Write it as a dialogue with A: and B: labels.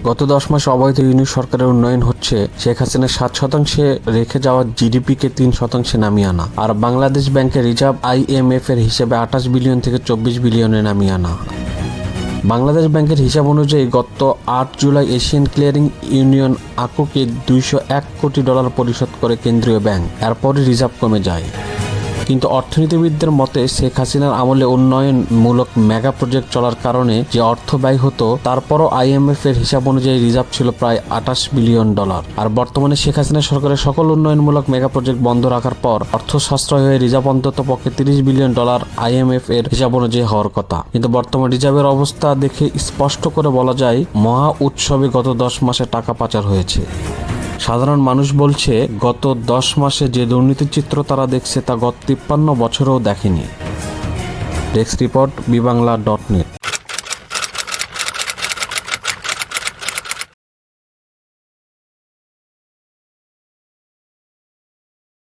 A: গত 10 মাস অবৈধ ইউনিট সরকারের উন্নয়ন হচ্ছে শেখ হাসিনার 7% রেখে যাওয়া জিডিপিকে 3% নামিয়ে আনা, আর বাংলাদেশ ব্যাংকের রিজার্ভ IMF এর হিসেবে 28 বিলিয়ন থেকে 24 বিলিয়নে নামিয়ে আনা। বাংলাদেশ ব্যাংকের হিসাব অনুযায়ী গত 8 জুলাই এশিয়ান ক্লিয়ারিং ইউনিয়ন ACOকে $201 কোটি পরিশোধ করে কেন্দ্রীয় ব্যাংক। এরপরই রিজার্ভ কমে যায়। কিন্তু অর্থনীতিবিদদের মতে শেখ হাসিনার আমলে উন্নয়নমূলক মেগা প্রজেক্ট চলার কারণে যে অর্থ ব্যয় হতো, তারপরও IMF এর হিসাব অনুযায়ী রিজার্ভ ছিল প্রায় $28 বিলিয়ন। আর বর্তমানে শেখ হাসিনা সরকারের সকল উন্নয়নমূলক মেগা প্রজেক্ট বন্ধ রাখার পর অর্থ সাশ্রয় হয়ে রিজার্ভ অন্তত পক্ষে $30 বিলিয়ন IMF এর হিসাব অনুযায়ী হওয়ার কথা। কিন্তু বর্তমান রিজার্ভের অবস্থা দেখে স্পষ্ট করে বলা যায়, মহা উৎসবে গত 10 মাসে টাকা পাচার হয়েছে। সাধারণ মানুষ বলছে, গত 10 মাসে যে দুর্নীতির চিত্র তারা দেখছে তা গত 53 বছরেও দেখেনি। Desk report, বিবাংলা.net।